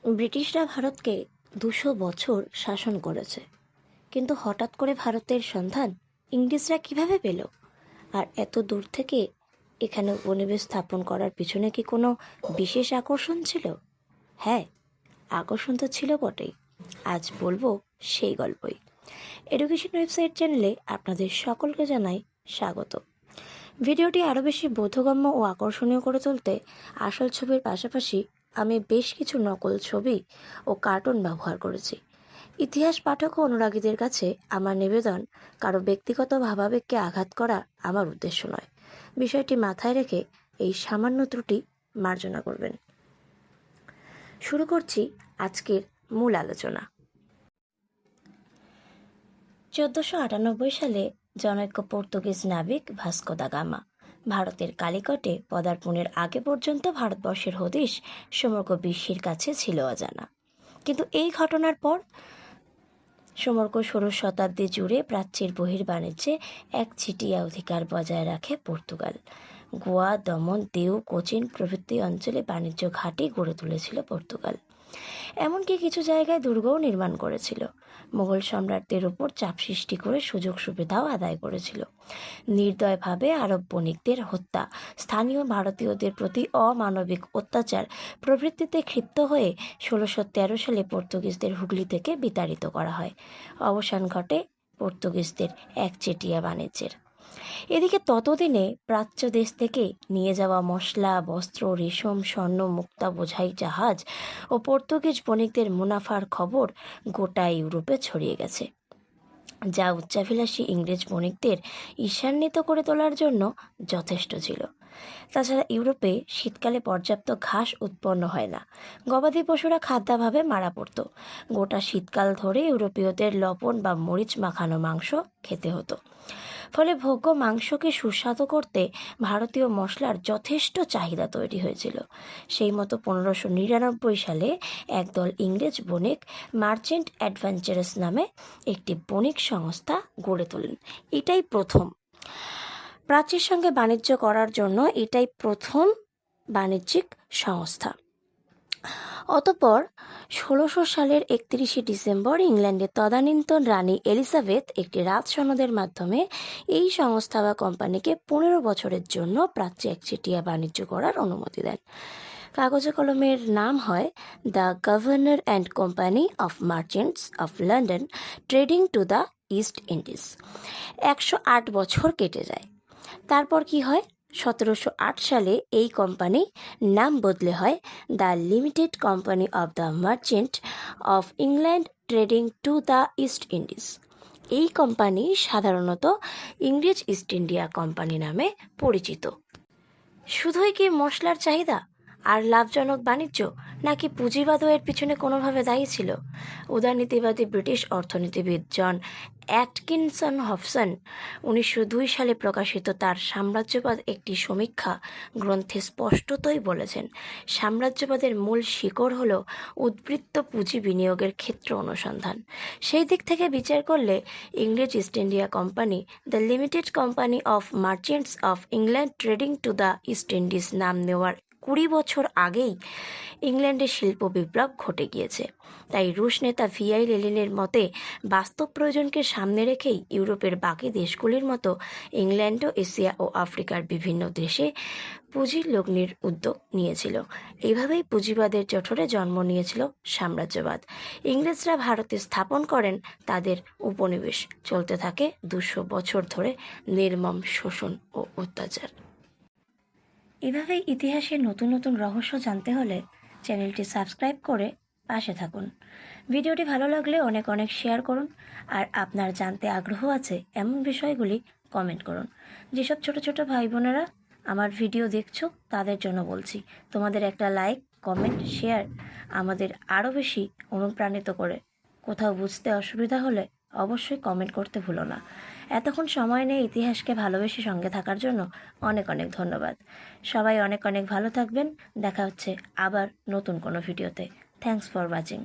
ব্রিটিশরা ভারতকে 200 বছর শাসন করেছে, কিন্তু হঠাৎ করে ভারতের সন্ধান ইংরেজরা কিভাবে পেল? আর এত দূর থেকে এখানে উপনিবেশ স্থাপন করার পিছনে কি কোনো বিশেষ আকর্ষণ ছিল? হ্যাঁ, আকর্ষণ তো ছিল বটেই। আজ বলবো সেই গল্পই। এডুকেশন ওয়েবসাইট চ্যানেলে আপনাদের সকলকে জানাই স্বাগত। ভিডিওটি আরও বেশি বোধগম্য ও আকর্ষণীয় করে তুলতে আসল ছবির পাশাপাশি আমি বেশ কিছু নকল ছবি ও কার্টুন ব্যবহার করেছি। ইতিহাস পাঠক ও অনুরাগীদের কাছে আমার নিবেদন, কারো ব্যক্তিগত ভাবাবেগকে আঘাত করা আমার উদ্দেশ্য নয়। বিষয়টি মাথায় রেখে এই সামান্য ত্রুটি মার্জনা করবেন। শুরু করছি আজকের মূল আলোচনা। 1498 সালে জনৈক পর্তুগিজ নাবিক ভাস্কো দা গামা ভারতের কালিকটে পদার্পণের আগে পর্যন্ত ভারতবর্ষের হদিশ সমগ্র বিশ্বের কাছে ছিল অজানা। কিন্তু এই ঘটনার পর সমগ্র 16 শতাব্দী জুড়ে প্রাচ্যের বহির্বাণিজ্যে একচেটিয়া অধিকার বজায় রাখে পর্তুগাল। গোয়া, দমন, দিউ, কোচিন প্রভৃতি অঞ্চলে বাণিজ্য ঘাঁটি গড়ে তুলেছিল পর্তুগাল। এমনকি কিছু জায়গায় দুর্গও নির্মাণ করেছিল। মোগল সম্রাটদের উপর চাপ সৃষ্টি করে সুযোগ সুবিধাও আদায় করেছিল। নির্দয়ভাবে আরব বণিকদের হত্যা, স্থানীয় ভারতীয়দের প্রতি অমানবিক অত্যাচার প্রভৃতিতে ক্ষিপ্ত হয়ে 1613 সালে পর্তুগিজদের হুগলি থেকে বিতাড়িত করা হয়। অবসান ঘটে পর্তুগিজদের একচেটিয়া বাণিজ্যের। এদিকে ততদিনে প্রাচ্য দেশ থেকে নিয়ে যাওয়া মশলা, বস্ত্র, রেশম, স্বর্ণ, মুক্তা বোঝাই জাহাজ ও পর্তুগিজ বণিকদের মুনাফার খবর গোটা ইউরোপে ছড়িয়ে গেছে, যা উচ্চাভিলাষী ইংরেজ বণিকদের ঈর্ষান্বিত করে তোলার জন্য যথেষ্ট ছিল। তাছাড়া ইউরোপে শীতকালে পর্যাপ্ত ঘাস উৎপন্ন হয় না। গবাদি পশুরা খাদ্যাভাবে মারা পড়ত। গোটা শীতকাল ধরে ইউরোপীয়দের লবণ বা মরিচ মাখানো মাংস খেতে হতো। ফলে ভোগ্য মাংসকে সুস্বাদু করতে ভারতীয় মশলার যথেষ্ট চাহিদা তৈরি হয়েছিল। সেই মতো 1599 সালে একদল ইংরেজ বণিক মার্চেন্ট অ্যাডভেঞ্চারাস নামে একটি বণিক সংস্থা গড়ে তোলেন। এটাই প্রথম প্রাচ্যের সঙ্গে বাণিজ্য করার জন্য বাণিজ্যিক সংস্থা। অতঃপর 1600 সালের 31 ডিসেম্বর ইংল্যান্ডের তদানীন্তন রানী এলিজাবেথ একটি রাজ সনদের মাধ্যমে এই সংস্থা বা কোম্পানিকে 15 বছরের জন্য প্রাচ্যে একচেটিয়া বাণিজ্য করার অনুমতি দেন। কাগজে কলমের নাম হয় the governor and company of merchants of London trading to the east Indies. 108 বছর কেটে যায়। তারপর কি হয়? 1708 সালে এই কোম্পানি নাম বদলে হয় the limited company of the merchant of England trading to the east Indies. এই কোম্পানি সাধারণত ইংরেজ ইস্ট ইন্ডিয়া কোম্পানি নামে পরিচিত। শুধুই কি মশলার চাহিদা আর লাভজনক বাণিজ্য, নাকি পুঁজিবাদও এর পিছনে কোনোভাবে দায়ী ছিল? উদারনীতিবাদী ব্রিটিশ অর্থনীতিবিদ জন অ্যাটকিনসন হবসন 1902 সালে প্রকাশিত তার সাম্রাজ্যবাদ একটি সমীক্ষা গ্রন্থে স্পষ্টতই বলেছেন, সাম্রাজ্যবাদের মূল শিকড় হল উদ্বৃত্ত পুঁজি বিনিয়োগের ক্ষেত্র অনুসন্ধান। সেই দিক থেকে বিচার করলে ইংরেজ east India company the limited company of merchants of England trading to the east Indies নাম নেওয়ার 20 বছর আগেই ইংল্যান্ডে শিল্প বিপ্লব ঘটে গিয়েছে। তাই রুশ নেতা ভিআই লেনিনের মতে বাস্তব প্রয়োজনকে সামনে রেখেই ইউরোপের বাকি দেশগুলির মতো ইংল্যান্ডও এশিয়া ও আফ্রিকার বিভিন্ন দেশে পুঁজি লগ্নির উদ্যোগ নিয়েছিল। এইভাবেই পুঁজিবাদের জঠরে জন্ম নিয়েছিল সাম্রাজ্যবাদ। ইংরেজরা ভারতে স্থাপন করেন তাদের উপনিবেশ। চলতে থাকে 200 বছর ধরে নির্মম শোষণ ও অত্যাচার। এভাবেই ইতিহাসের নতুন নতুন রহস্য জানতে হলে চ্যানেলটি সাবস্ক্রাইব করে পাশে থাকুন। ভিডিওটি ভালো লাগলে অনেক অনেক শেয়ার করুন। আর আপনার জানতে আগ্রহ আছে এমন বিষয়গুলি কমেন্ট করুন। যেসব ছোট ছোট ভাই বোনেরা আমার ভিডিও দেখছো তাদের জন্য বলছি, তোমাদের একটা লাইক, কমেন্ট, শেয়ার আমাদের আরও বেশি অনুপ্রাণিত করে। কোথাও বুঝতে অসুবিধা হলে অবশ্যই কমেন্ট করতে ভুলো না। এতক্ষণ সময় নিয়ে ইতিহাসকে ভালোবেসে সঙ্গে থাকার জন্য অনেক অনেক ধন্যবাদ। সবাই অনেক অনেক ভালো থাকবেন। দেখা হচ্ছে আবার নতুন কোনো ভিডিওতে। Thanks for watching.